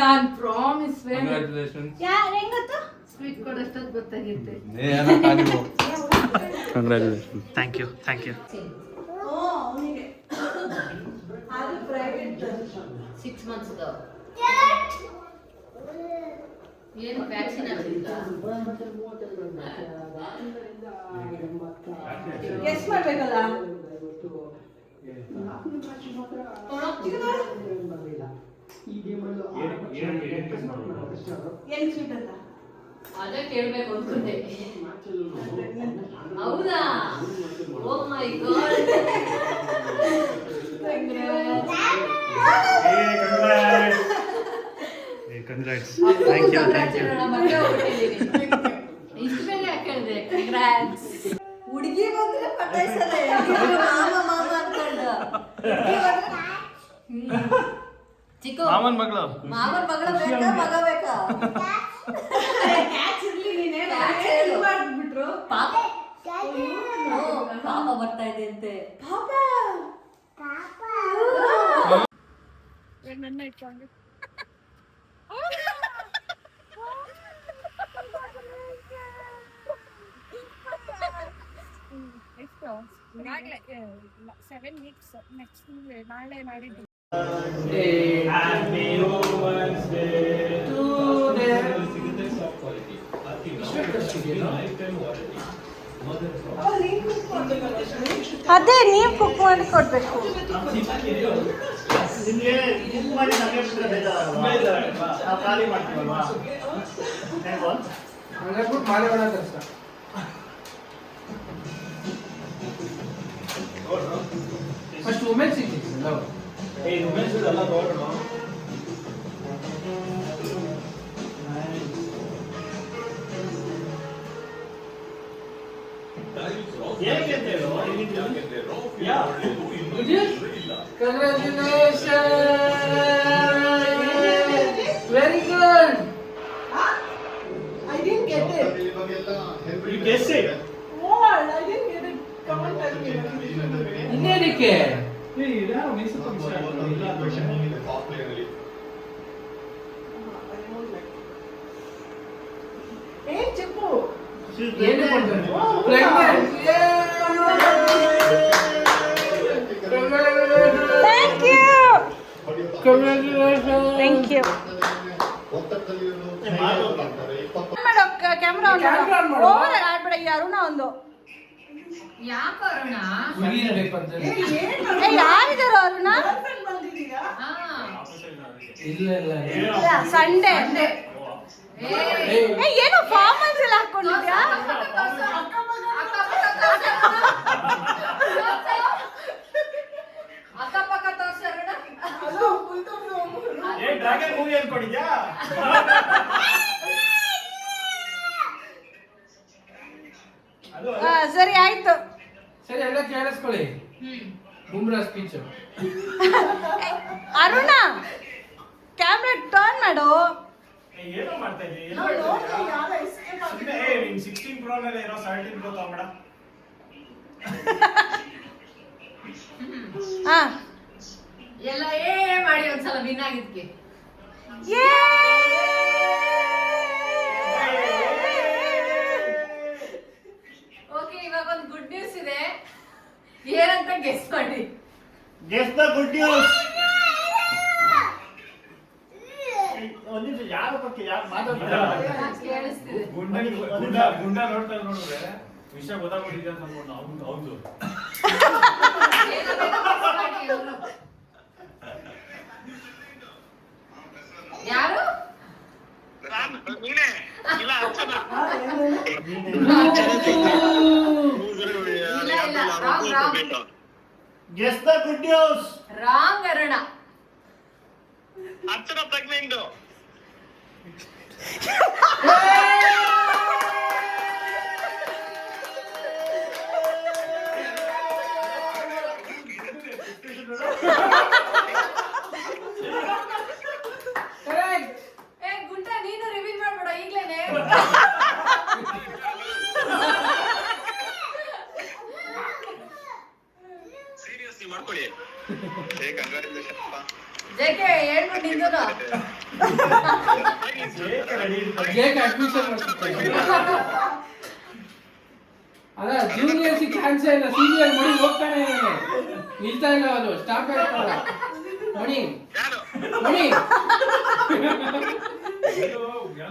B: ನಾನ್ ಪ್ರಾಮಿಸ್
C: ಹೆಂಗ್ ಗೊತ್ತು?
J: ಸ್ವೀಟ್ ಕೊಡೋಷ್ಟೊತ್ತು ಗೊತ್ತಾಗಿತ್ತೆ.
E: ಥ್ಯಾಂಕ್ ಯು
C: ಅವನಿಗೆ ಅದು ಪ್ರೈವೇಟ್
J: 6 months ಏನು ವ್ಯಾಕ್ಸಿನ್ ಆಗಿಲ್ಲ.
C: ಗೆಸ್ ಮಾಡ್ಬೇಕಲ್ಲ. ಏನು ಸ್ವೀಟ್ ಅಂತ
J: ಅದೇ ಕೇಳ್ಬೇಕು ಅನ್ಕೊಂಡೆ. ಹೌದಾ? ಓ ಮೈ ಗಾಡ್.
E: ಕಂಗ್ರಾಟ್ಸ್. ಥ್ಯಾಂಕ್ ಯು
J: ಇಷ್ಟು ಬೇಗ ಯಾಕೆ ಹೇಳಿದೆ ಕಂಗ್ರಾಟ್ಸ್?
K: ಹುಡುಗಿ ಬಂದ್ರೆ ಪಟಾಯಿಸಲ್ಲ. ಮಾಮ ಅನ್ಕೊಂಡು
J: ಚಿಕ್ಕ
E: ಮಾಮನ್ ಮಗಳು
K: ಮಾಮನ್ ಮಗಳ ಬೇಕಾ ಮಗ ಬೇಕಾ?
C: ಕ್ಯಾಚ್ ಇರ್ಲಿ ನೀನೇ
K: ಮಾಡ್ಬಿಟ್ರು. ಪಾಪ ಪಾಪ ಬರ್ತಾ ಇದೆ ಅಂತೆ. ಪಾಪ
B: ನನ್ನ ಇಟ್ಕೊಂಡು ಎಷ್ಟು 7 weeks ನೆಕ್ಸ್ಟ್ ನಾಳೆ ಮಾಡಿದ್ದು.
C: ಅದೇ ನೀವು ಕುಕ್ ಮಾಡಿ ಕೊಡ್ಬೇಕು.
A: ಫಸ್ಟ್ ವುಮೆನ್ಸ್ ಇಂಜೆಕ್ಷನ್ ಎಲ್ಲ ತಗೊಳ್ಳೋಣ. Very good.
C: I didn't get it.
A: You guessed it.
C: What? I didn't get it. Come on, tell me.
A: ಇನ್ನೇನಕ್ಕೆ?
C: ಏನ್ చెప్పు.
A: ಏನು pregnant.
C: Thank you.
A: Congratulations.
C: Thank you. Camera ಆಡ್ಬೇಡ. ಈ ಅರುಣ ಒಂದು ಯಾರಿದಾರೋ ಅರುಣ? ಇಲ್ಲ ಸಂಡೇ ಏನು ಫಾರ್ಮಲ್ಸ್ ಎಲ್ಲ ಹಾಕೊಂಡಿದ್ಯಾ?
J: ಅಕ್ಕಪಕ್ಕ ತೋರ್ಸೋಣ.
C: ಸರಿ ಆಯ್ತು.
H: ಸರಿ ಎಲ್ಲ ಕೇಳಿಸ್ಕೊಳ್ಳಿ. Bumrah speech.
C: Aruna camera turn ಮಾಡು.
E: ಏನೋ ಮಾಡ್ತಾ ಇದ್ದೀವಿ. 16 Pro ನಲ್ಲಿ ಏನೋ 17 Pro ತಗೊಂಡ.
C: ಹಾ
K: ಎಲ್ಲ ಮಾಡಿ ಒಂದ್ಸಲ ವಿನ್ ಆಗಿದ್ಕೆ. ಓಕೆ, ಇವಾಗ ಒಂದು ಗುಡ್ ನ್ಯೂಸ್ ಇದೆ. ಏನಂತ ಗೆಸ್ ಮಾಡಿ.
A: Guess the good news. ಒಂದಿನ ಯಾರ ಬಗ್ಗೆ ಯಾರು ಮಾತಾಡ್ತಾರೆ
K: ಕೇಳಿಸ್ತಿದೆ.
E: ಗುಂಡ ನೋಡ್ತಾ ನೋಡಿದ್ರೆ ವಿಷಯ ಗೊತ್ತಾಗ್ಬಿಟ್ಟಿದೆ ಅಂತ ಅನ್ಕೊಂಡು ಹೌದು.
K: ಯಾರು?
A: Guess the good news.
K: Wrong Aruna.
G: Archana pregnant.
K: ಗುಂಟ ನೀನು ರಿವೀಲ್ ಮಾಡ್ಬೇಡ ಈಗ್ಲೇನೆ.
G: ಸೀರಿಯಸ್ಲಿ ಮಾಡ್ಕೊಳ್ಳಿ.
K: ಜೆಕೆ ಹೇಳ್ಬಿಟ್ಟು ನಿಂದು
H: ಜೇಕ್ ಅಡ್ಮಿಷನ್ ಮಾಡ್ತಾರೆ. ಅಲ್ಲ ಜೂನಿಯರ್ಸ್ ಚಾನ್ಸೇ ಇಲ್ಲ. ಸೀನಿಯರ್ ಮಣಿ ಹೋಗ್ತಾನೆ ಇದ್ದಾನೆ, ನಿಲ್ತಾ ಇಲ್ಲ ಅವನು, ಸ್ಟಾಪ್ ಆಗ್ತಾರ. ಮಣಿ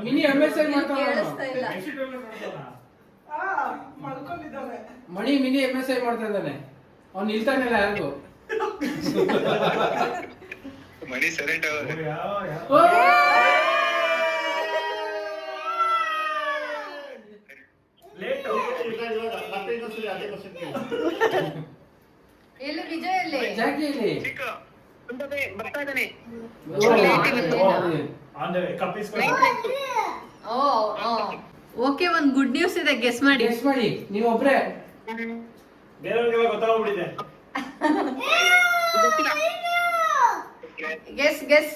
H: ಮಿನಿ MSI ಮಾಡ್ತಾವ.
K: ಕೇಳಿಸ್ತಾ ಇಲ್ಲ.
H: ಮಣಿ ಮಿನಿ MSI ಮಾಡ್ತಾ ಇದ್ದಾನೆ, ಅವ್ನು ನಿಲ್ತಾನೆ ಇಲ್ಲ ಯಾರಿಗೂ.
G: ಮಣಿ ಸೆಲೆಕ್ಟ್
K: ಎಲ್ಲಿ ವಿಜಯ್ ಎಲ್ಲಿ?
H: ಜಾಕಿ ಇಲ್ಲಿ
G: ಬರ್ತಾ ಇದ್ದಾನೆ.
K: ಓಕೆ, ಒಂದು ಗುಡ್ ನ್ಯೂಸ್ ಇದೆ, ಗೆಸ್ ಮಾಡಿ.
H: ಗೆಸ್ ಮಾಡಿ, ನೀವು ಒಬ್ರೆ.
E: ಬೇರೆಯವ್ರಿಗೆಲ್ಲ ಗೊತ್ತಾಗ್ಬಿಟ್ಟಿದೆ.
K: Guess guess.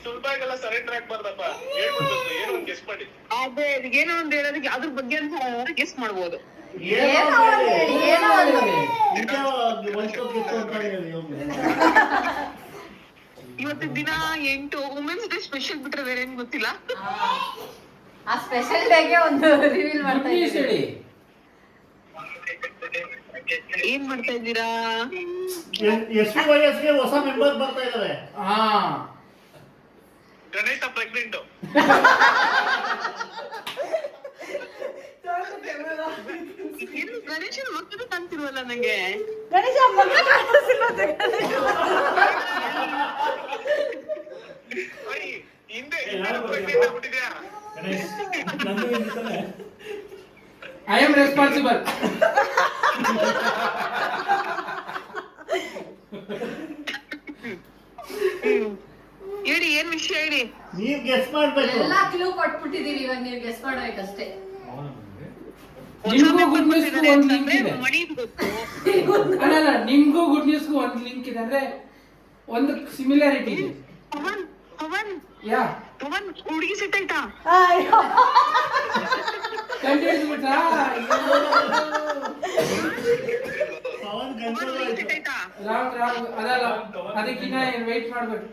G: ಸುಲಭ ಆಗಲ್ಲ, ಸರೆಂಡರ್ ಆಗ್ಬಾರ್ದಪ್ಪ. ಹೇಳ್ಬಿಡ್ಬೇಕು, ಏನೋ ಒಂದು ಗೆಸ್ ಮಾಡಿ. ಅದೇ ಏನೋ ಒಂದು ಹೇಳೋದಕ್ಕೆ ಅದ್ರ ಬಗ್ಗೆ ಅಂತ ಗೆಸ್ ಮಾಡ್ಬೋದು. ಇವತ್ತಿನ ದಿನ 8 ವುಮೆನ್ಸ್ ಡೇ ಸ್ಪೆಷಲ್ ಬಿಟ್ರೆ ಬೇರೆ ಏನ್ ಗೊತ್ತಿಲ್ಲ.
K: ಆ ಸ್ಪೆಷಲ್ ಡೇಗೆ ಒಂದು ರಿವೀಲ್ ಮಾಡ್ತಾ ಇದ್ದೀವಿ.
G: ಏನ್ ಮಾಡ್ತಾ ಇದ್ದೀರಾ?
A: SYSಗೆ ಹೊಸ ಮೆಂಬರ್ ಬರ್ತಾ ಇದ್ದಾರೆ.
G: ಗಣೇಶ ಪ್ರೆಗ್ನೆಂಟ್. ಗಣೇಶನ ಮಕ್ಕಳು ಕಾಣ್ತಿಲ್ವಲ್ಲ ನಂಗೆ.
C: ಗಣೇಶ ಮಗ ಕಾಣಿಸ್ತಿಲ್ವಂತೆ.
G: ಹಿಂದೆ ಪ್ರೆಗ್ನೆಂಟ್ ಆಗ್ಬಿಟ್ಟಿದ್ಯಾ?
H: I am responsible.
G: ಹೇಳಿ, ಏನ್ ವಿಷಯ ಹೇಳಿ.
A: ನೀವ್ ಗೆಸ್ ಮಾಡ್ಬೇಕು.
K: ಎಲ್ಲ ಕ್ಲೂ ಕೊಟ್ಬಿಟ್ಟಿದೀವಿ, ಇವಾಗ ನೀವು ಗೆಸ್ ಮಾಡ್ಬೇಕಷ್ಟೇ.
H: ನಿಮ್ಗೂ ಗುಡ್ ನ್ಯೂಸ್ಗೂ ಒಂದು ಲಿಂಕ್ ಇದೆ.
G: ಮಣಿ ಗೊತ್ತು.
H: ಅಲ್ಲ, ನಿಮ್ಗೂ ಗುಡ್ ನ್ಯೂಸ್ಗೂ ಒಂದು ಲಿಂಕ್ ಇದೆ, ಅಂದ್ರೆ ಒಂದು ಸಿಮಿಲಾರಿಟಿ ಇದೆ.
G: ಪವನ್
H: ಯಾ
G: ಹುಡುಗಿ ಸೆಟ್ ಆಯ್ತಾ?
H: ಕಂಟಿನ್ಯೂ ಬಿಟ್ರಾ? ರಾಂಗ್ ಅದಲ್ಲ, ಅದಕ್ಕಿನ್ನ ವೇಟ್ ಮಾಡ್ಬೇಕು.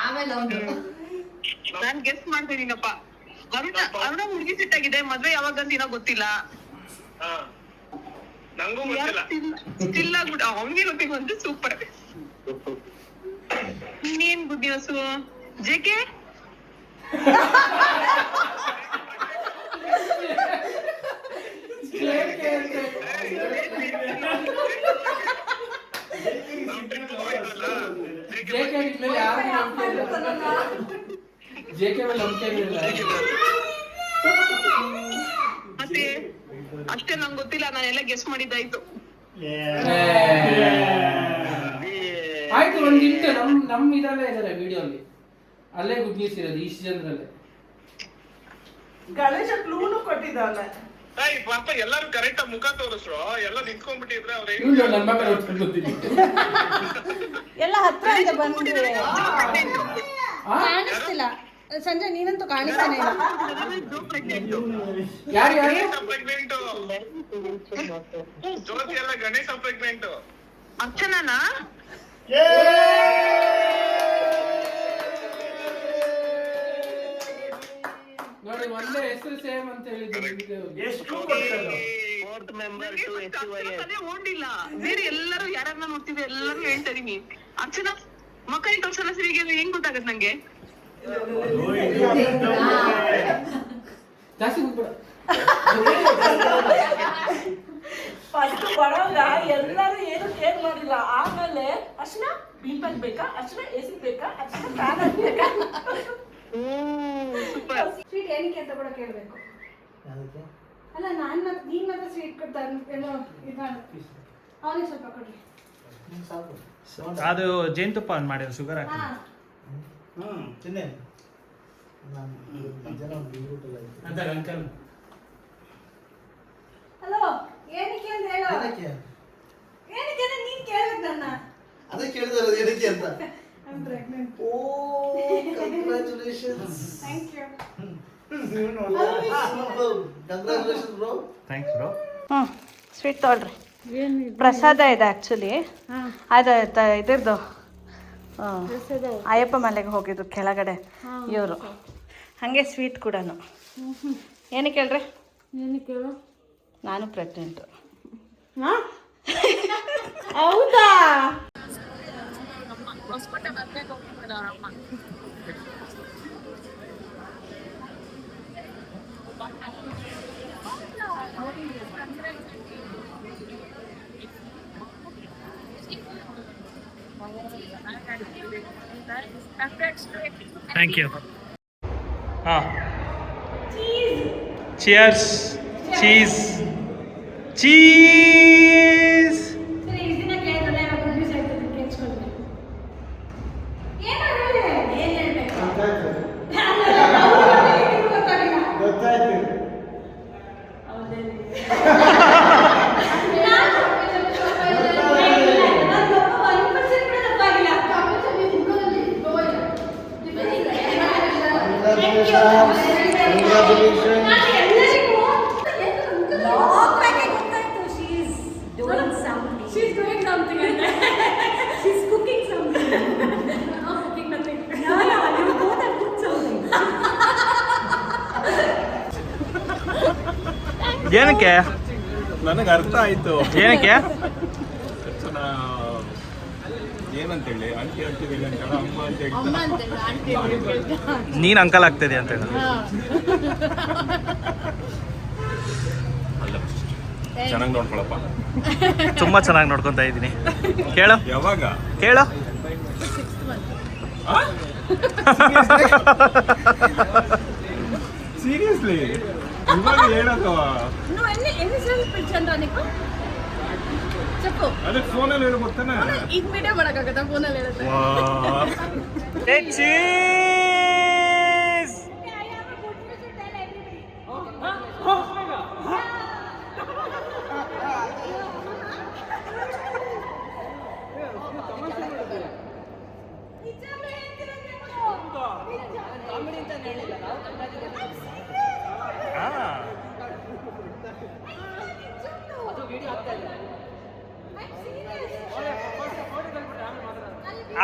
K: ಆಮೇಲೆ ಒಂದು
G: ನಾನ್ ಗೆಸ್ ಮಾಡ್ತಿದ್ದೀನಪ್ಪ. ಅರುಣ ಹುಡುಗಿ ಸೆಟ್ ಆಗಿದೆ, ಮದ್ವೆ ಯಾವಾಗ ಅಂತ ಏನೋ ಗೊತ್ತಿಲ್ಲ. ನಂಗೂ ಗೊತ್ತಿಲ್ಲ. ಸ್ಟಿಲ್ ಆಗ್ಬಿಟ್ಟು ಅವನಿಗೆ ಗೊತ್ತಿಲ್ಲ ಅಂದ್ರೆ ಸೂಪರ್. ಇನ್ನೇನ್ ಗುಡ್ ನ್ಯೂಸ್? ಜೆಕೆ ಮತ್ತೆ ಅಷ್ಟೇ, ನಂಗೆ ಗೊತ್ತಿಲ್ಲ, ನಾನೆಲ್ಲ ಗೆಸ್ ಮಾಡಿದ್ದಾಯ್ತು.
H: ಆಯ್ತು, ಒಂದ್ ನಿಮಿಷ. ನಮ್ ಇದರಲ್ಲೇ ಇದಾರೆ ವಿಡಿಯೋ ಅಲ್ಲಿ, ಅಲ್ಲೇ ಗುಡ್ ನ್ಯೂಸ್ ಇರೋದು ಈ ಸೀಸನ್ ಅಲ್ಲೇ.
F: ಗಣೇಶ ಕ್ಲೂನು ಕೊಟ್ಟಿದ್ದಾನೆ.
G: ಪಾಪ ಎಲ್ಲಾರು ಕರೆಕ್ಟ್ ಆಗಿ ಮುಖ ತೋರಿಸ್ರು, ಎಲ್ಲ ನಿಂತ್ಕೊಂಡ್ಬಿಟ್ಟಿದ್ರೆ ಅವ್ರ
H: ಇವ್ನು ನನ್ನ ಮಗ ನೋಡ್ಕೊಂಡು ಬಂದಿದ್ದೀನಿ.
C: ಎಲ್ಲ ಹತ್ರ ಇದೆ ಬಂದ್ರೆ ಕಾಣಿಸ್ತಿಲ್ಲ. ಸಂಜೆ ನೀನಂತೂ ಕಾಣಿಸ್ತಾನೆ ಇಲ್ಲ.
H: ಯಾರು
G: ಪ್ರೆಗ್ನೆಂಟ್ ಜ್ಯೋತಿ ಎಲ್ಲ ಗಣೇಶ ಪ್ರೆಗ್ನೆಂಟ್.
F: ಅರ್ಚನಾನಾ?
H: ನೋಡಿ ಒಂದೇ ಹೆಸರು ಸೇಮ್ ಅಂತ ಹೇಳಿದ್ರು.
F: ಓಡಿಲ್ಲ ಬೇರೆ ಎಲ್ಲರೂ ಯಾರನ್ನ ನೋಡ್ತಿದ್ರು ಎಲ್ಲರೂ ಹೇಳ್ತಾ ಇದೀನಿ. ಅರ್ಚನಾ ಮಕ್ಕಳಿಗೆ ಕಳ್ಸಲ್ಲ ಸರಿಗೆ ಹೆಂಗ್ ಗೊತ್ತಾಗತ್ ನಂಗೆ?
H: ಜಾಸ್ತಿ ಹೋಗ್ಬೇಡ.
C: ಫಸ್ಟ್ ಬರೋಲ್ಲ ಎಲ್ಲರೂ ಏನು ಕೇರ್ ಮಾಡಿಲ್ಲ. ಆಮೇಲೆ ಅರ್ಶನ ಬೀಪಲ್ ಬೇಕಾ, ಅರ್ಶನ ಎಸಿ ಬೇಕಾ, ಅರ್ಶನ ಫ್ಯಾನ್ ಬೇಕಾ, ಸ್ವೀಟ್ ಏನಕ್ಕೆ ಅಂತ ಕೂಡ ಕೇಳಬೇಕು. ಅಲ್ಲ ನಾನು ನೀನ್ ಮಾತ್ರ ಸ್ವೀಟ್ ಕೊಡ್ತಾರೆ ಏನೋ ಇದು ಅವನಿಗೆ ಸ್ವಲ್ಪ ಕೊಡ್ರಿ.
E: ಅದು ಜೇನುತುಪ್ಪ ಮಾಡಿದ್ರು, ಶುಗರ್ ಹಾಕಿ.
C: ಹಲೋ ಏನಕ್ಕೆ ಅಂತ ಹೇಳೋ. ಏನಕ್ಕೆ ಅಂತ ನೀನ್ ಕೇಳ್ಬೇಕು ನನ್ನ.
A: ಅದೇ ಕೇಳಿದಾರೆ ಏನಕ್ಕೆ ಅಂತ.
C: I'm pregnant.
A: ಓ congratulations.
C: Thank you.
A: Congratulations bro.
E: Thanks bro.
C: Sweet ತೊಗೊಳ್ರಿ. ಪ್ರಸಾದ ಇದೆ ಆ್ಯಕ್ಚುಲಿ. ಅದು ಇದ್ರದ್ದು ಅಯ್ಯಪ್ಪ ಮಲೆಗೆ ಹೋಗಿದ್ದು ಕೆಳಗಡೆ ಇವರು. ಹಾಗೆ ಸ್ವೀಟ್ ಕೂಡ. ಏನಕ್ಕೆ ಹೇಳ್ರಿ?
B: ಏನಕ್ಕೆ ಹೇಳು?
C: ನಾನು ಪ್ರೆಗ್ನೆಂಟು. ಹೌದಾ?
E: Thank you. ಹಾಂ, ಚಿಯರ್ಸ್. Cheese cheese. ಏನಕ್ಕೆ?
G: ನನಗೆ ಅರ್ಥ ಆಯ್ತು
E: ಏನಕ್ಕೆ
G: ಏನಂತೇಳಿ. ಆಂಟಿ ಆಗ್ತಿದೆ ಅಂತ ಅಮ್ಮ ಅಂತ ಹೇಳ್ತಾರೆ.
E: ನೀನು ಅಂಕಲ್ ಆಗ್ತಿದೆ ಅಂತ ಹೇಳಿ.
G: ಚೆನ್ನಾಗಿ ನೋಡ್ಕೊಳಪ್ಪ.
E: ತುಂಬಾ ಚೆನ್ನಾಗಿ ನೋಡ್ಕೊಂತ ಇದ್ದೀನಿ. ಕೇಳು.
G: ಯಾವಾಗ
E: ಕೇಳು.
G: సీరియస్లీ ఇవాళ ఏడకవా
C: నువ్వు ఎన్నిసార్లు పిలిచాను నీకు చెప్పు.
G: అదే ఫోನಲ್ಲಿ ಹೇಳ್ಕೊಡ್ತಾನೆ.
C: ಈಗ ವಿಡಿಯೋ ಮಾಡಕ್ಕಾಗತ್ತಾ ಫೋನಲ್ಲಿ ಹೇಳುತ್ತೆ?
E: ಚೀಸ್.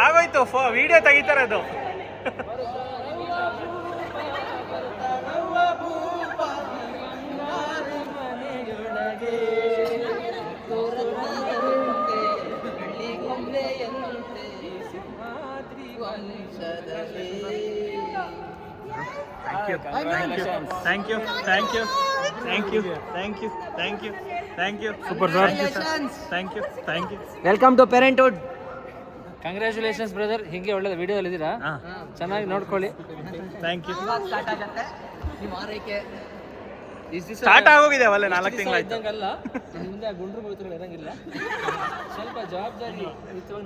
E: ಆಗೋಯ್ತು, ವಿಡಿಯೋ ತೆಗಿತಾರೆ ಅದು. Thank you. Thank you. Thank you. Thank you. Thank you. Thank you. Thank you. Super sir. Thank you. Thank you.
H: Welcome to parenthood. Congratulations brother. ಹಿಂಗೆ ಒಳ್ಳೆ ವಿಡಿಯೋದಲ್ಲಿ ಇದ್ದೀರಾ, ಚೆನ್ನಾಗಿ ನೋಡ್ಕೊಳ್ಳಿ.
E: Thank you.
H: ಸ್ಟಾರ್ಟ್ ಆಗುತ್ತೆ ನಿಮ್ಮ ಆರೈಕೆ.
E: ಸ್ಟಾರ್ಟ್ ಆಗೋಗಿದೆ ಅವಲ್ಲ, 4 ತಿಂಗಳಾಯ್ತು.
H: ಇದ್ದಂಗಲ್ಲ, ಮುಂದೆ ಗುಂಡ್ರು ಮುಳುತುಗಳು ಇರಂಗಿಲ್ಲ. ಸ್ವಲ್ಪ ಜವಾಬ್ದಾರಿ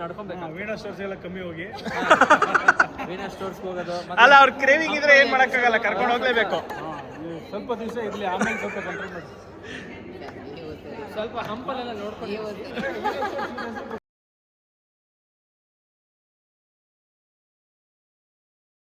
H: ನಡ್ಕೊಬೇಕು.
E: ವೀಣಾ ಸ್ಟೋರ್ಸ್ ಎಲ್ಲ ಕಮ್ಮಿ ಹೋಗಿ
H: ವೀಣಾ ಸ್ಟೋರ್ಸ್ ಹೋಗೋದು.
E: ಅಲ್ಲ, ಅವ್ರ ಕ್ರೇವಿಂಗ್ ಇದ್ರೆ ಏನ್ ಮಾಡಕ್ಕಾಗಲ್ಲ, ಕರ್ಕೊಂಡು ಹೋಗ್ಲೇಬೇಕು. ಸ್ವಲ್ಪ ದಿವಸ ಇರಲಿ, ಆಮೇಲೆ ಸ್ವಲ್ಪ ಕಂಟ್ರೋಲ್ ಮಾಡಿ.
H: ಸ್ವಲ್ಪ ಹಂಪಲೆಲ್ಲ ನೋಡ್ಕೊಂಡು